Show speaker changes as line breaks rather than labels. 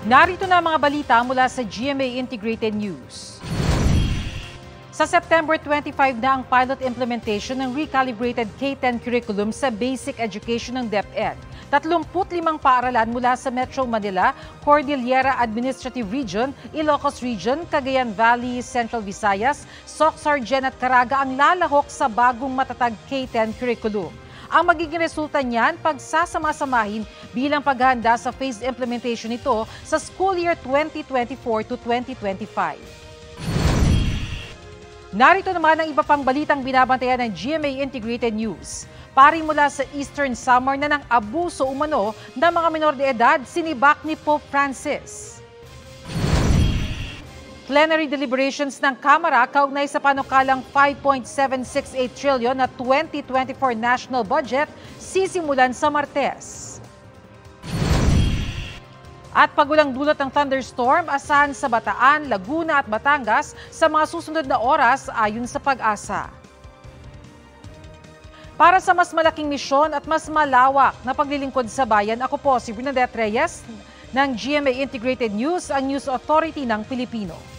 Narito na ang mga balita mula sa GMA Integrated News. Sa September 25 na ang pilot implementation ng recalibrated K-10 curriculum sa basic education ng DepEd. 35 paaralan mula sa Metro Manila, Cordillera Administrative Region, Ilocos Region, Cagayan Valley, Central Visayas, Soc-Sargen at Caraga ang lalahok sa bagong matatag K-10 curriculum. Ang magiging resulta niyan, pagsasama-samahin bilang paghahanda sa phased implementation nito sa school year 2024 to 2025. Narito naman ang iba pang balitang binabantayan ng GMA Integrated News. Paring mula sa Eastern Samar na ng abuso umano ng mga menor de edad, sinibak ni Pope Francis. Plenary deliberations ng Kamara kaugnay sa panukalang 5.768 trillion na 2024 national budget sisimulan sa Martes. At pagulang dulot ng thunderstorm, asahan sa Bataan, Laguna at Batangas sa mga susunod na oras ayon sa Pag-asa. Para sa mas malaking misyon at mas malawak na paglilingkod sa bayan, ako po si Bernadette Reyes ng GMA Integrated News, ang News Authority ng Pilipino.